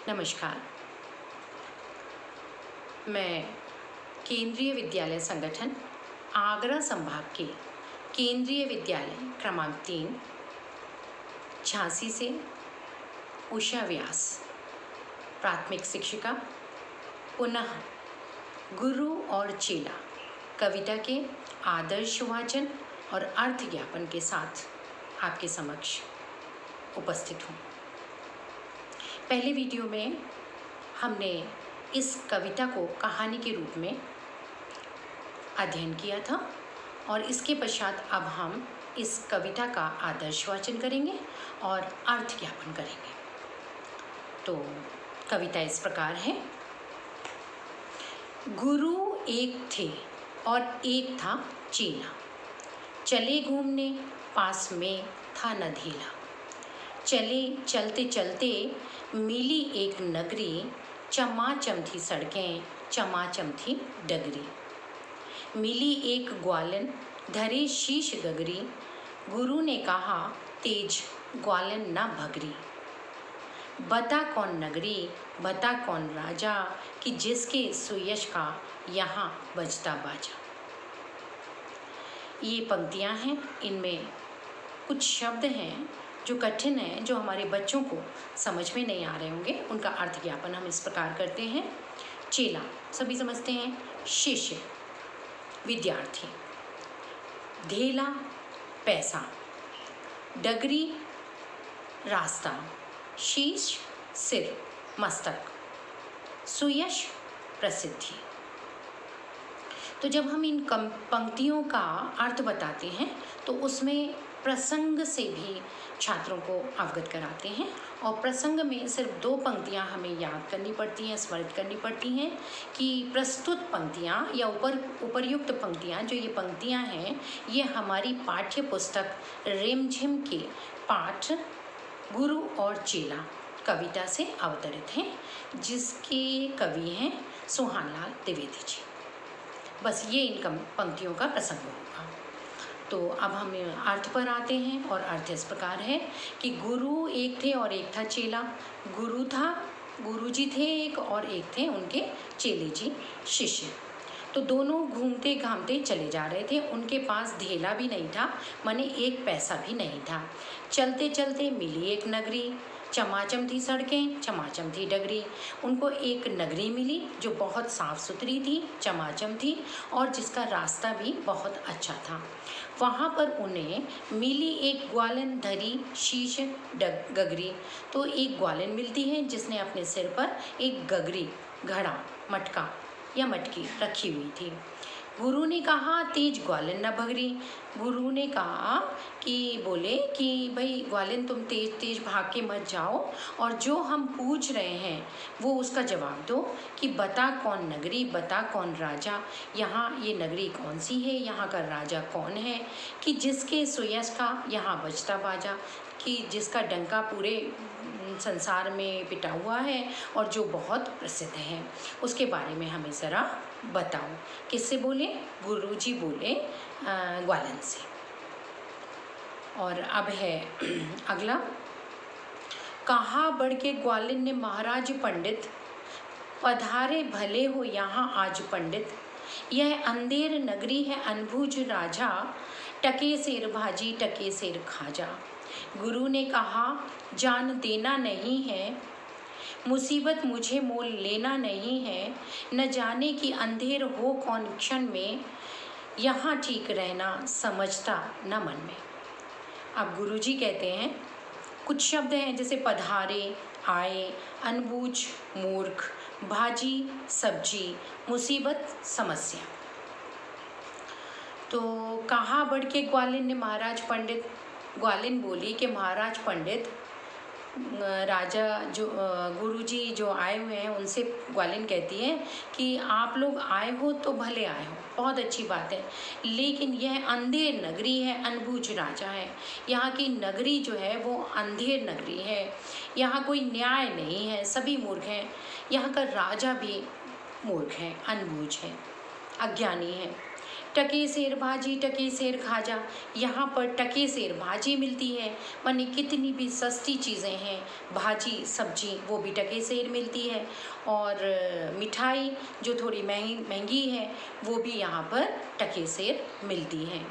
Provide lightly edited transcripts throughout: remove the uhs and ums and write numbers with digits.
नमस्कार। मैं केंद्रीय विद्यालय संगठन आगरा संभाग के केंद्रीय विद्यालय क्रमांक 3 झांसी से उषा व्यास, प्राथमिक शिक्षिका, पुनः गुरु और चेला कविता के आदर्श वाचन और अर्थ ज्ञापन के साथ आपके समक्ष उपस्थित हूँ। पहले वीडियो में हमने इस कविता को कहानी के रूप में अध्ययन किया था और इसके पश्चात अब हम इस कविता का आदर्श वाचन करेंगे और अर्थ ज्ञापन करेंगे। तो कविता इस प्रकार है। गुरु एक थे और एक था चेला, चले घूमने पास में था नधेला। चले चलते चलते मिली एक नगरी, चमाचम थी सड़कें, चमाचम थी डगरी। मिली एक ग्वालन, धरे शीश गगरी, गुरु ने कहा तेज ग्वालन ना भगरी। बता कौन नगरी, बता कौन राजा, कि जिसके सुयश का यहाँ बजता बाजा। ये पंक्तियाँ हैं, इनमें कुछ शब्द हैं जो कठिन हैं, जो हमारे बच्चों को समझ में नहीं आ रहे होंगे। उनका अर्थ ज्ञापन हम इस प्रकार करते हैं। चेला सभी समझते हैं, शिष्य विद्यार्थी, धेला पैसा, डगरी रास्ता, शीश सिर मस्तक, सुयश प्रसिद्धि। तो जब हम इन पंक्तियों का अर्थ बताते हैं तो उसमें प्रसंग से भी छात्रों को अवगत कराते हैं और प्रसंग में सिर्फ 2 पंक्तियां हमें याद करनी पड़ती हैं, स्मृत करनी पड़ती हैं कि प्रस्तुत पंक्तियां या उपर्युक्त पंक्तियां, जो ये पंक्तियां हैं, ये हमारी पाठ्य पुस्तक रिमझिम के पाठ गुरु और चेला कविता से अवतरित हैं, जिसके कवि हैं सुहानलाल द्विवेदी जी। बस ये इन पंक्तियों का प्रसंग होगा। तो अब हम अर्थ पर आते हैं और अर्थ इस प्रकार है कि गुरु एक थे और एक था चेला। गुरु जी थे एक और एक थे उनके चेले जी शिष्य। तो दोनों घूमते घामते चले जा रहे थे। उनके पास धेला भी नहीं था, माने एक पैसा भी नहीं था। चलते चलते मिली एक नगरी, चमाचम थी सड़कें, चमाचम थी डगरी। उनको एक नगरी मिली जो बहुत साफ़ सुथरी थी, चमाचम थी और जिसका रास्ता भी बहुत अच्छा था। वहाँ पर उन्हें मिली एक ग्वालन, धरी शीश गगरी। तो एक ग्वालन मिलती है जिसने अपने सिर पर एक गगरी, घड़ा, मटका या मटकी रखी हुई थी। गुरु ने कहा तेज ग्वालन न भगरी। गुरु ने कहा बोले कि भाई ग्वालन तुम तेज तेज भाग के मत जाओ और जो हम पूछ रहे हैं वो उसका जवाब दो कि बता कौन नगरी, बता कौन राजा, यहाँ ये नगरी कौन सी है, यहाँ का राजा कौन है, कि जिसके सुयश का यहाँ बजता बाजा, कि जिसका डंका पूरे संसार में पिटा हुआ है और जो बहुत प्रसिद्ध है, उसके बारे में हमें ज़रा बताओ। किससे बोले? गुरुजी बोले ग्वालन से। और अब है अगला। कहा बढ़ के ग्वालन ने महाराज पंडित, पधारे भले हो यहाँ आज पंडित। यह अंधेर नगरी है अनबूझ राजा, टके सेर भाजी टके सेर खाजा। गुरु ने कहा जान देना नहीं है, मुसीबत मुझे मोल लेना नहीं है। न जाने कि अंधेर हो कौन क्षण में, यहाँ ठीक रहना समझता न मन में। अब गुरुजी कहते हैं, कुछ शब्द हैं जैसे पधारे, आए, अनबूझ मूर्ख, भाजी सब्जी, मुसीबत समस्या। तो कहा बढ़ के ग्वालिन ने महाराज पंडित, ग्वालिन बोली कि महाराज पंडित, राजा जो गुरुजी जो आए हुए हैं उनसे ग्वालिन कहती है कि आप लोग आए हो तो भले आए हो, बहुत अच्छी बात है, लेकिन यह अंधेर नगरी है, अनबूझ राजा है। यहाँ की नगरी जो है वो अंधेर नगरी है, यहाँ कोई न्याय नहीं है, सभी मूर्ख हैं। यहाँ का राजा भी मूर्ख है, अनबूझ है, अज्ञानी है। टके सेर भाजी टके सेर खाजा, यहाँ पर टके सेर भाजी मिलती है, माने कितनी भी सस्ती चीज़ें हैं, भाजी सब्जी वो भी टके सेर मिलती है। और मिठाई जो थोड़ी महंगी है वो भी यहाँ पर टके सेर मिलती है।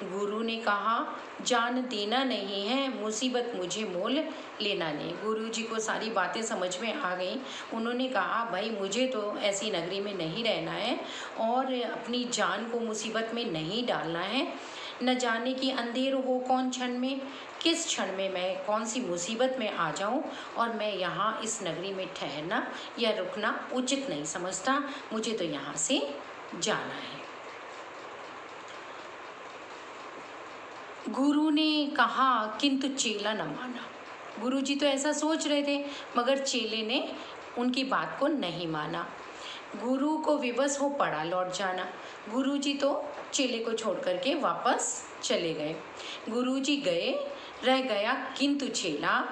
गुरु ने कहा जान देना नहीं है, मुसीबत मुझे मोल लेना नहीं। गुरु जी को सारी बातें समझ में आ गई। उन्होंने कहा भाई मुझे तो ऐसी नगरी में नहीं रहना है और अपनी जान को मुसीबत में नहीं डालना है। न जाने कि अंधेर हो कौन क्षण में, किस क्षण में मैं कौन सी मुसीबत में आ जाऊं, और मैं यहाँ इस नगरी में ठहरना या रुकना उचित नहीं समझता। मुझे तो यहाँ से जाना है। गुरु ने कहा किंतु चेला न माना। गुरु जी तो ऐसा सोच रहे थे मगर चेले ने उनकी बात को नहीं माना। गुरु को विवश हो पड़ा लौट जाना। गुरु जी तो चेले को छोड़ करके वापस चले गए। गुरु जी गए, रह गया किंतु चेला,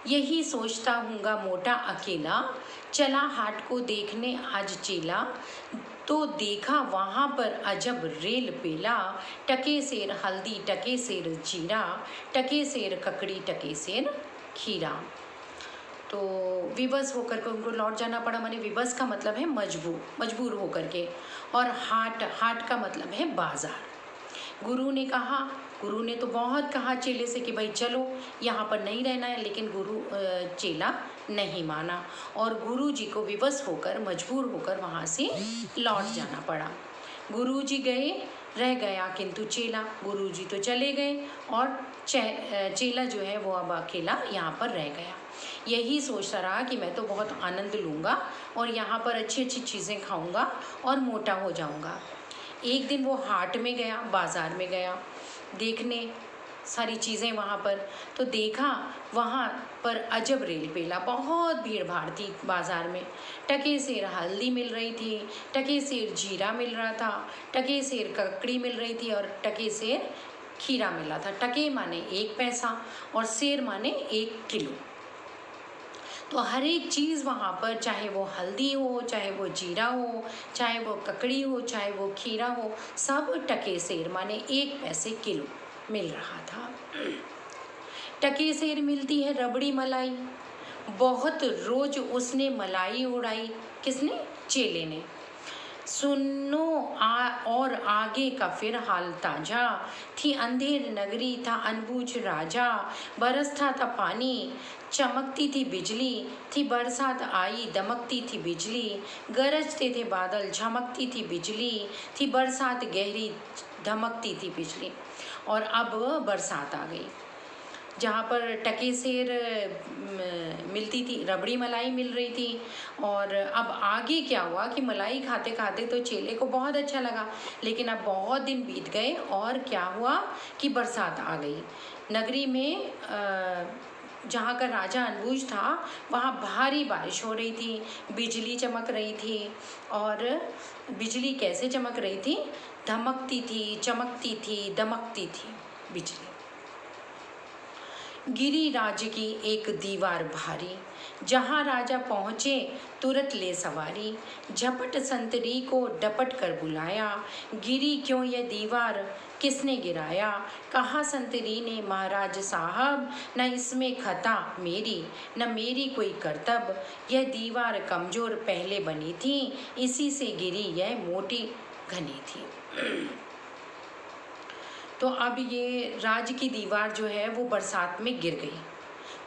यही सोचता हूँगा मोटा अकेला। चला हाट को देखने आज चेला, तो देखा वहाँ पर अजब रेल पेला। टके सेर हल्दी टके सेर जीरा, टके सेर ककड़ी टके सेर खीरा। तो विवश होकर के उनको लौट जाना पड़ा, माने विवश का मतलब है मजबूर होकर के। और हाट का मतलब है बाजार। गुरु ने कहा, गुरु ने तो बहुत कहा चेले से कि भाई चलो यहाँ पर नहीं रहना है, लेकिन चेला नहीं माना और गुरु जी को विवश होकर मजबूर होकर वहाँ से लौट जाना पड़ा। गुरु जी गए, रह गया किंतु चेला। गुरु जी तो चले गए और चेला जो है वो अब अकेला यहाँ पर रह गया। यही सोचता रहा कि मैं तो बहुत आनंद लूँगा और यहाँ पर अच्छी अच्छी चीज़ें खाऊँगा और मोटा हो जाऊँगा। एक दिन वो हाट में गया, बाज़ार में गया देखने सारी चीज़ें वहाँ पर। तो देखा वहाँ पर अजब रेल पेला, बहुत भीड़ भाड़ थी बाज़ार में। टके सेर हल्दी मिल रही थी, टके सेर जीरा मिल रहा था, टके सेर ककड़ी मिल रही थी और टके सेर खीरा मिल रहा था। टके माने 1 पैसा और सेर माने 1 किलो। तो हर एक चीज़ वहाँ पर, चाहे वो हल्दी हो, चाहे वो जीरा हो, चाहे वो ककड़ी हो, चाहे वो खीरा हो, सब टके सेर माने 1 पैसे किलो मिल रहा था। टके सेर मिलती है रबड़ी मलाई, बहुत रोज उसने मलाई उड़ाई। किसने? चेले ने। सुनो और आगे का फिर हाल ताजा, थी अंधेर नगरी था अनबूझ राजा। बरसता था पानी, चमकती थी बिजली, थी बरसात आई दमकती थी बिजली। गरजते थे बादल, झमकती थी बिजली, थी बरसात गहरी धमकती थी बिजली। और अब बरसात आ गई। जहाँ पर टके सेर मिलती थी, रबड़ी मलाई मिल रही थी। और अब आगे क्या हुआ कि मलाई खाते खाते तो चेले को बहुत अच्छा लगा, लेकिन अब बहुत दिन बीत गए और क्या हुआ कि बरसात आ गई। नगरी में जहाँ का राजा अनबूझ था वहाँ भारी बारिश हो रही थी, बिजली चमक रही थी। और बिजली कैसे चमक रही थी? धमकती थी, चमकती थी, दमकती थी बिजली। गिरी राज्य की एक दीवार भारी, जहाँ राजा पहुँचे तुरंत ले सवारी। झपट संतरी को डपट कर बुलाया, गिरी क्यों यह दीवार किसने गिराया। कहा संतरी ने महाराज साहब, न इसमें खता मेरी न मेरी कोई करतब। यह दीवार कमज़ोर पहले बनी थी, इसी से गिरी यह मोटी घनी थी। तो अब ये राज्य की दीवार जो है वो बरसात में गिर गई।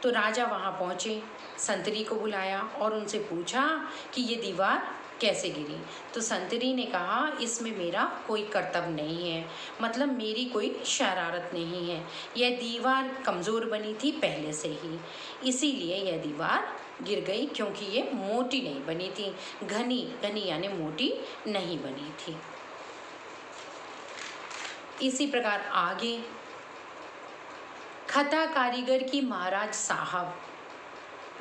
तो राजा वहाँ पहुँचे, संतरी को बुलाया और उनसे पूछा कि ये दीवार कैसे गिरी। तो संतरी ने कहा इसमें मेरा कोई कर्तव्य नहीं है, मतलब मेरी कोई शरारत नहीं है। यह दीवार कमज़ोर बनी थी पहले से ही, इसीलिए यह दीवार गिर गई, क्योंकि ये मोटी नहीं बनी थी, घनी यानी मोटी नहीं बनी थी। इसी प्रकार आगे, खता कारीगर की महाराज साहब,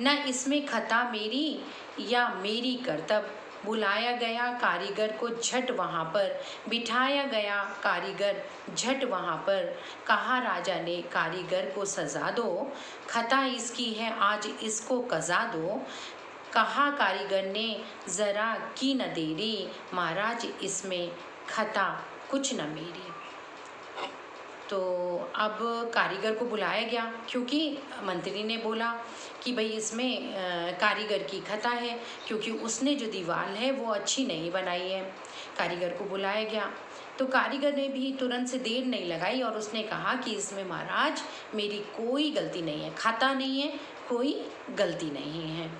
न इसमें खता मेरी या मेरी कर्तव्य। बुलाया गया कारीगर को झट वहाँ पर, बिठाया गया कारीगर झट वहाँ पर। कहा राजा ने कारीगर को सजा दो, खता इसकी है आज इसको कजा दो। कहा कारीगर ने ज़रा की न देरी, महाराज इसमें खता कुछ न मेरी। तो अब कारीगर को बुलाया गया, क्योंकि मंत्री ने बोला कि भाई इसमें कारीगर की खता है, क्योंकि उसने जो दीवार है वो अच्छी नहीं बनाई है। कारीगर को बुलाया गया, तो कारीगर ने भी तुरंत से देर नहीं लगाई और उसने कहा कि इसमें महाराज मेरी कोई गलती नहीं है, खता नहीं है, कोई गलती नहीं है।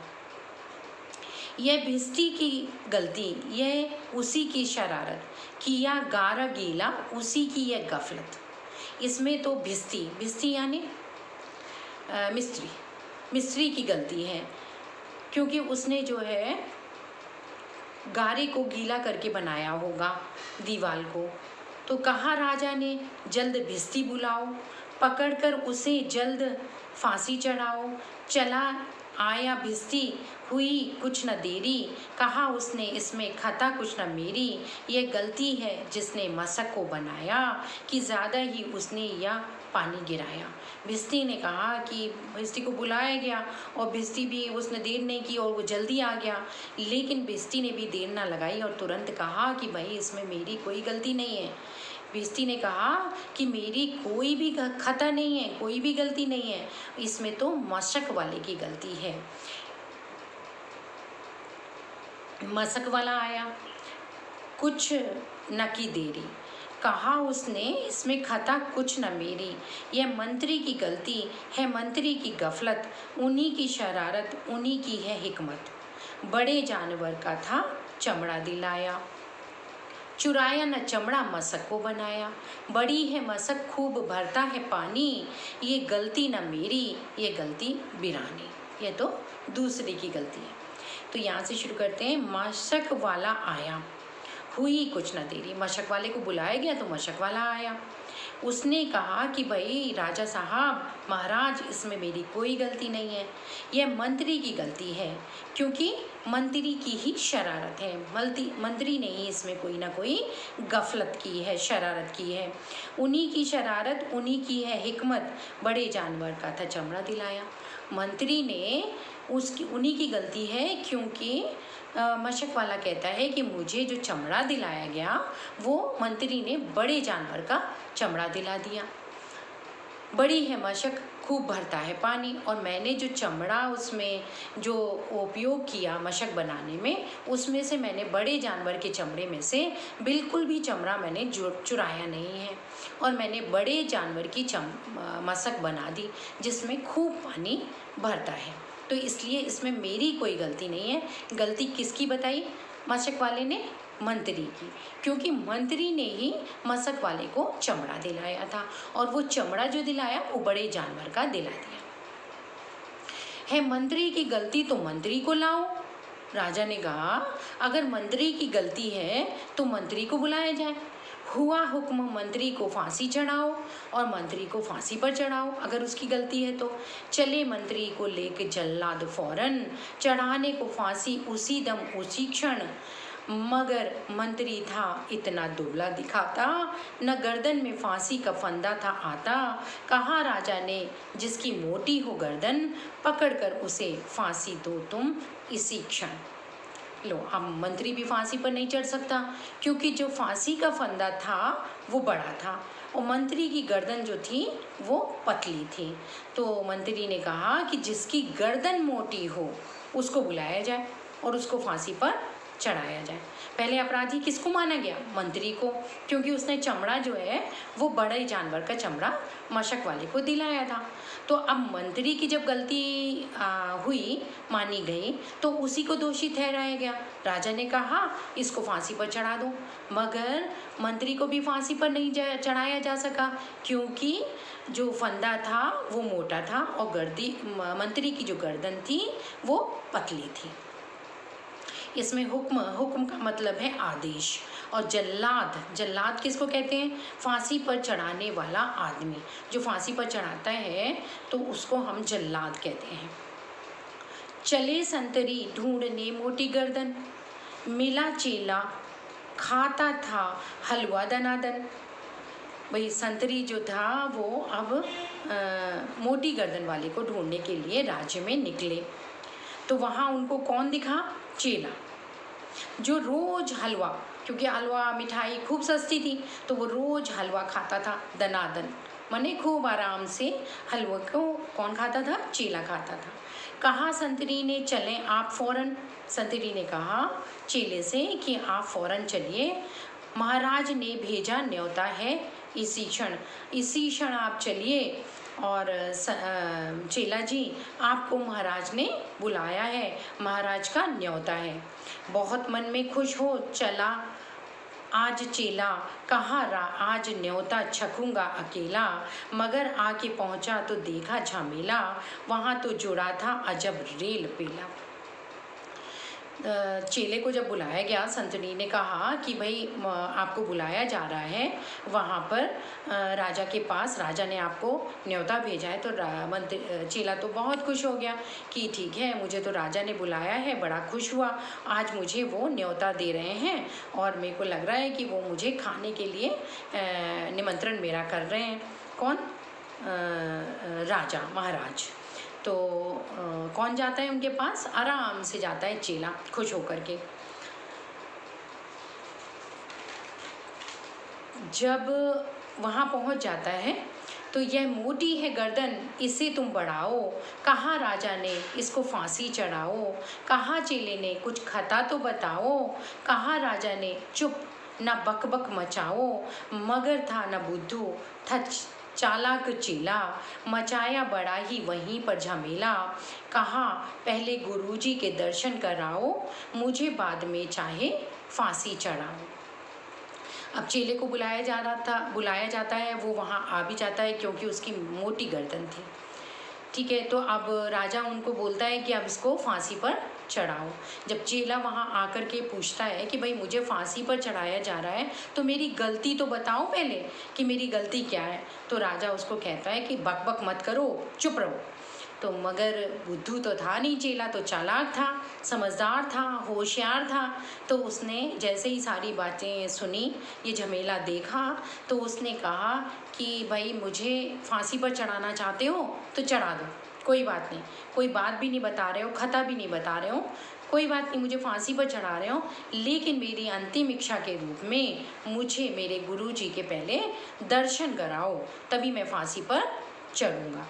यह भिस्ती की गलती, यह उसी की शरारत, किया गारा गीला उसी की यह गफलत। इसमें तो भिस्ती यानी मिस्त्री की गलती है, क्योंकि उसने जो है गारे को गीला करके बनाया होगा दीवार को। तो कहा राजा ने जल्द भिस्ती बुलाओ, पकड़कर उसे जल्द फांसी चढ़ाओ। चला आया भिस्ती हुई कुछ न देरी, कहा उसने इसमें खता कुछ न मेरी। ये गलती है जिसने मशक को बनाया, कि ज़्यादा ही उसने या पानी गिराया। भिस्ती ने कहा कि भिस्ती को बुलाया गया और भिस्ती भी उसने देर नहीं की और वो जल्दी आ गया, लेकिन भिस्ती ने भी देर ना लगाई और तुरंत कहा कि भाई इसमें मेरी कोई गलती नहीं है। भिस्ती ने कहा कि मेरी कोई भी खता नहीं है, कोई भी गलती नहीं है, इसमें तो मशक वाले की गलती है। मशक वाला आया, कुछ न की देरी, कहा उसने इसमें खता कुछ न मेरी। यह मंत्री की गलती है, मंत्री की गफलत, उन्हीं की शरारत, उन्हीं की है हिकमत। बड़े जानवर का था चमड़ा दिलाया, चुराया न चमड़ा मशक को बनाया। बड़ी है मशक खूब भरता है पानी, ये गलती न मेरी, ये गलती बिरानी। ये तो दूसरे की गलती है। तो यहाँ से शुरू करते हैं। मशक वाला आया, हुई कुछ न देरी। मशक वाले को बुलाया गया तो मशक वाला आया। उसने कहा कि भाई राजा साहब, महाराज इसमें मेरी कोई गलती नहीं है, यह मंत्री की गलती है, क्योंकि मंत्री की ही शरारत है। मंत्री ने ही इसमें कोई ना कोई गफलत की है, शरारत की है। उन्हीं की शरारत, उन्हीं की है हिकमत, बड़े जानवर का था चमड़ा दिलाया। मंत्री ने उन्हीं की गलती है, क्योंकि मशक वाला कहता है कि मुझे जो चमड़ा दिलाया गया वो मंत्री ने बड़े जानवर का चमड़ा दिला दिया। बड़ी है मशक खूब भरता है पानी, और मैंने जो चमड़ा उसमें जो उपयोग किया मशक बनाने में, उसमें से मैंने बड़े जानवर के चमड़े में से बिल्कुल भी चमड़ा मैंने चुराया नहीं है, और मैंने बड़े जानवर की मशक बना दी जिसमें खूब पानी भरता है। तो इसलिए इसमें मेरी कोई गलती नहीं है। गलती किसकी बताई मशक वाले ने? मंत्री की, क्योंकि मंत्री ने ही मशक वाले को चमड़ा दिलाया था, और वो चमड़ा जो दिलाया वो बड़े जानवर का दिला दिया है। मंत्री की गलती तो मंत्री को लाओ। राजा ने कहा अगर मंत्री की गलती है तो मंत्री को बुलाया जाए। हुआ हुक्म मंत्री को फांसी चढ़ाओ, और मंत्री को फांसी पर चढ़ाओ अगर उसकी गलती है तो। चले मंत्री को लेके जल्लाद फौरन, चढ़ाने को फांसी उसी दम उसी क्षण। मगर मंत्री था इतना दुबला दिखाता, न गर्दन में फांसी का फंदा था आता। कहा राजा ने जिसकी मोटी हो गर्दन, पकड़ कर उसे फांसी दो तुम इसी क्षण। लो, अब मंत्री भी फांसी पर नहीं चढ़ सकता, क्योंकि जो फांसी का फंदा था वो बड़ा था और मंत्री की गर्दन जो थी वो पतली थी। तो मंत्री ने कहा कि जिसकी गर्दन मोटी हो उसको बुलाया जाए और उसको फांसी पर चढ़ाया जाए। पहले अपराधी किसको माना गया? मंत्री को, क्योंकि उसने चमड़ा जो है वो बड़े जानवर का चमड़ा मशक वाले को दिलाया था। तो अब मंत्री की जब गलती हुई, मानी गई, तो उसी को दोषी ठहराया गया। राजा ने कहा इसको फांसी पर चढ़ा दो, मगर मंत्री को भी फांसी पर नहीं चढ़ाया जा सका, क्योंकि जो फंदा था वो मोटा था और मंत्री की जो गर्दन थी वो पतली थी। इसमें हुक्म का मतलब है आदेश, और जल्लाद किसको कहते हैं? फांसी पर चढ़ाने वाला आदमी। जो फांसी पर चढ़ाता है तो उसको हम जल्लाद कहते हैं। चले संतरी ढूंढने मोटी गर्दन, मिला चेला खाता था हलवा दनादन। भाई संतरी जो था वो अब मोटी गर्दन वाले को ढूंढने के लिए राज्य में निकले। तो वहाँ उनको कौन दिखा? चेला, जो रोज हलवा क्योंकि हलवा मिठाई खूब सस्ती थी, तो वो रोज़ हलवा खाता था दनादन, माने खूब आराम से। हलवा को कौन खाता था? चेला खाता था। कहा संतरी ने चलें आप फौरन, संतरी ने कहा चेले से कि आप फौरन चलिए, महाराज ने भेजा न्योता है इसी क्षण आप चलिए। और चेला जी, आपको महाराज ने बुलाया है, महाराज का न्योता है। बहुत मन में खुश हो चला आज चेला, कहा आज न्योता छकूंगा अकेला, मगर आके पहुंचा तो देखा झमेला, वहाँ तो जुड़ा था अजब रेल पेला। चेले को जब बुलाया गया, संतनी ने कहा कि भाई आपको बुलाया जा रहा है वहाँ पर राजा के पास, राजा ने आपको न्योता भेजा है। तो चेला तो बहुत खुश हो गया कि ठीक है, मुझे तो राजा ने बुलाया है, बड़ा खुश हुआ, आज मुझे वो न्योता दे रहे हैं और मेरे को लग रहा है कि वो मुझे खाने के लिए निमंत्रण मेरा कर रहे हैं। कौन? राजा, महाराज। तो कौन जाता है उनके पास? आराम से जाता है चेला, खुश होकर के। जब वहाँ पहुँच जाता है तो यह मोटी है गर्दन, इसे तुम बढ़ाओ, कहा राजा ने इसको फांसी चढ़ाओ, कहा चेले ने कुछ खता तो बताओ, कहा राजा ने चुप न बक बक मचाओ, मगर था न बुद्धू था चालाक चेला, मचाया बड़ा ही वहीं पर झमेला, कहा पहले गुरुजी के दर्शन कराओ, मुझे बाद में चाहे फांसी चढ़ाओ। अब चेले को बुलाया जाता है, वो वहाँ आ भी जाता है क्योंकि उसकी मोटी गर्दन थी। ठीक है, तो अब राजा उनको बोलता है कि अब इसको फांसी पर चढ़ाओ। जब चेला वहाँ आकर के पूछता है कि भाई मुझे फांसी पर चढ़ाया जा रहा है तो मेरी गलती तो बताओ पहले कि मेरी गलती क्या है। तो राजा उसको कहता है कि बक बक मत करो, चुप रहो। तो मगर बुद्धू तो था नहीं, चेला तो चालाक था, समझदार था, होशियार था। तो उसने जैसे ही सारी बातें सुनी, ये झमेला देखा, तो उसने कहा कि भाई मुझे फांसी पर चढ़ाना चाहते हो तो चढ़ा दो, कोई बात नहीं, कोई बात भी नहीं बता रहे हो, खता भी नहीं बता रहे हो, कोई बात नहीं, मुझे फांसी पर चढ़ा रहे हो, लेकिन मेरी अंतिम इच्छा के रूप में मुझे मेरे गुरुजी के पहले दर्शन कराओ, तभी मैं फांसी पर चढ़ूँगा।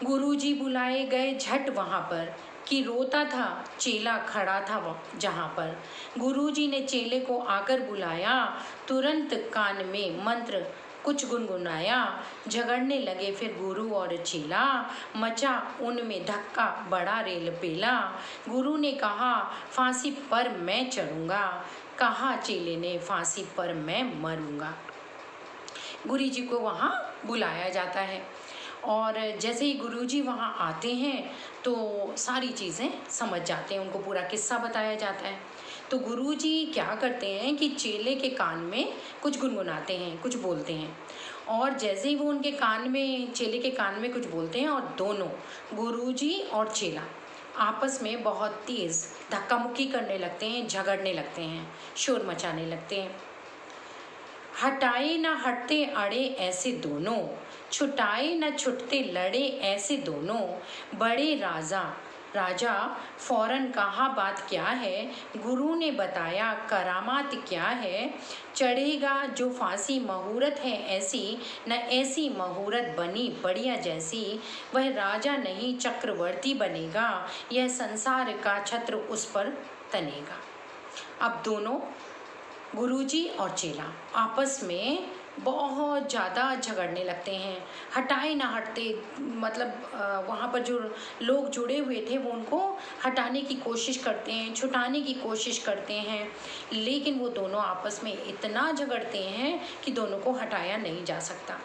गुरुजी बुलाए गए झट वहाँ पर कि रोता था चेला खड़ा था जहाँ पर। गुरुजी ने चेले को आकर बुलाया, तुरंत कान में मंत्र कुछ गुनगुनाया, झगड़ने लगे फिर गुरु और चेला, मचा उनमें धक्का बड़ा रेल पेला। गुरु ने कहा फांसी पर मैं चढ़ूँगा, कहा चेले ने फांसी पर मैं मरूँगा। गुरुजी को वहाँ बुलाया जाता है और जैसे ही गुरुजी वहाँ आते हैं तो सारी चीज़ें समझ जाते हैं, उनको पूरा किस्सा बताया जाता है। तो गुरुजी क्या करते हैं कि चेले के कान में कुछ गुनगुनाते हैं, कुछ बोलते हैं, और जैसे ही वो उनके कान में, चेले के कान में कुछ बोलते हैं, और दोनों गुरुजी और चेला आपस में बहुत तेज़ धक्का मुक्की करने लगते हैं, झगड़ने लगते हैं, शोर मचाने लगते हैं। हटाए न हटते अड़े ऐसे दोनों, छुटाए न छुटते लड़े ऐसे दोनों, बड़े राजा फौरन कहा बात क्या है, गुरु ने बताया करामात क्या है, चढ़ेगा जो फांसी मुहूर्त है ऐसी, न ऐसी मुहूर्त बनी बढ़िया जैसी, वह राजा नहीं चक्रवर्ती बनेगा, यह संसार का छत्र उस पर तनेगा। अब दोनों गुरुजी और चेला आपस में बहुत ज़्यादा झगड़ने लगते हैं, हटाए ना हटते, मतलब वहाँ पर जो लोग जुड़े हुए थे वो उनको हटाने की कोशिश करते हैं, छुटाने की कोशिश करते हैं, लेकिन वो दोनों आपस में इतना झगड़ते हैं कि दोनों को हटाया नहीं जा सकता।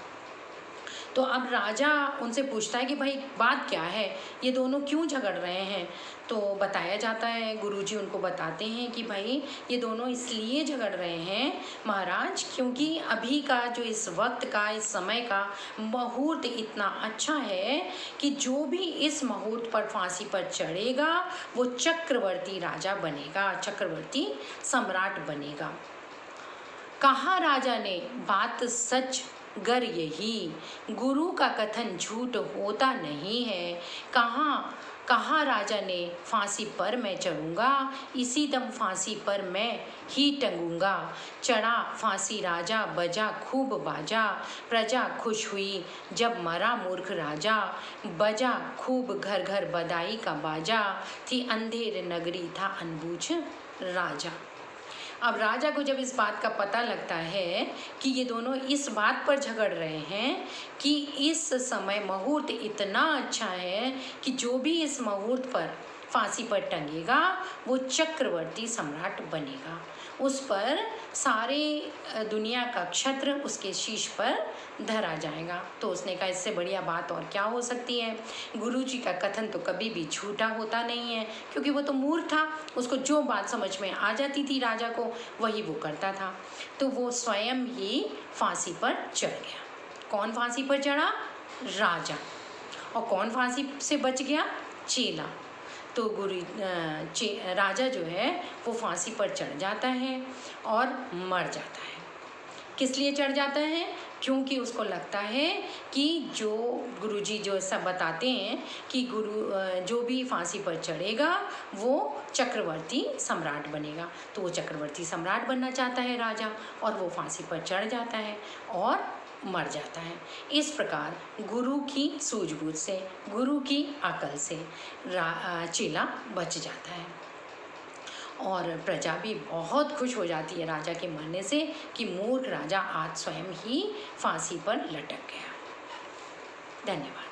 तो अब राजा उनसे पूछता है कि भाई बात क्या है, ये दोनों क्यों झगड़ रहे हैं। तो बताया जाता है, गुरुजी उनको बताते हैं कि भाई ये दोनों इसलिए झगड़ रहे हैं महाराज, क्योंकि अभी का जो इस वक्त का, इस समय का मुहूर्त इतना अच्छा है कि जो भी इस मुहूर्त पर फांसी पर चढ़ेगा वो चक्रवर्ती राजा बनेगा, चक्रवर्ती सम्राट बनेगा। कहा राजा ने बात सच गर यही, गुरु का कथन झूठ होता नहीं है, कहा राजा ने फांसी पर मैं चढ़ूँगा, इसी दम फांसी पर मैं ही टंगूंगा। चढ़ा फांसी राजा, बजा खूब बाजा, प्रजा खुश हुई जब मरा मूर्ख राजा। बजा खूब घर घर बधाई का बाजा, थी अंधेर नगरी था अनबूझ राजा। अब राजा को जब इस बात का पता लगता है कि ये दोनों इस बात पर झगड़ रहे हैं कि इस समय मुहूर्त इतना अच्छा है कि जो भी इस मुहूर्त पर फांसी पर टंगेगा वो चक्रवर्ती सम्राट बनेगा, उस पर सारे दुनिया का क्षत्र उसके शीश पर धरा जाएगा। तो उसने कहा इससे बढ़िया बात और क्या हो सकती है। गुरुजी का कथन तो कभी भी झूठा होता नहीं है, क्योंकि वो तो मूर्ख था, उसको जो बात समझ में आ जाती थी राजा को वही वो करता था। तो वो स्वयं ही फांसी पर चढ़ गया। कौन फांसी पर चढ़ा? राजा। और कौन फांसी से बच गया? चेला। तो राजा जो है वो फांसी पर चढ़ जाता है और मर जाता है। किस लिए चढ़ जाता है? क्योंकि उसको लगता है कि जो गुरुजी जो सब बताते हैं कि जो भी फांसी पर चढ़ेगा वो चक्रवर्ती सम्राट बनेगा। तो वो चक्रवर्ती सम्राट बनना चाहता है राजा, और वो फांसी पर चढ़ जाता है और मर जाता है। इस प्रकार गुरु की सूझबूझ से, गुरु की अकल से चेला बच जाता है, और प्रजा भी बहुत खुश हो जाती है राजा के मरने से कि मूर्ख राजा आज स्वयं ही फांसी पर लटक गया। धन्यवाद।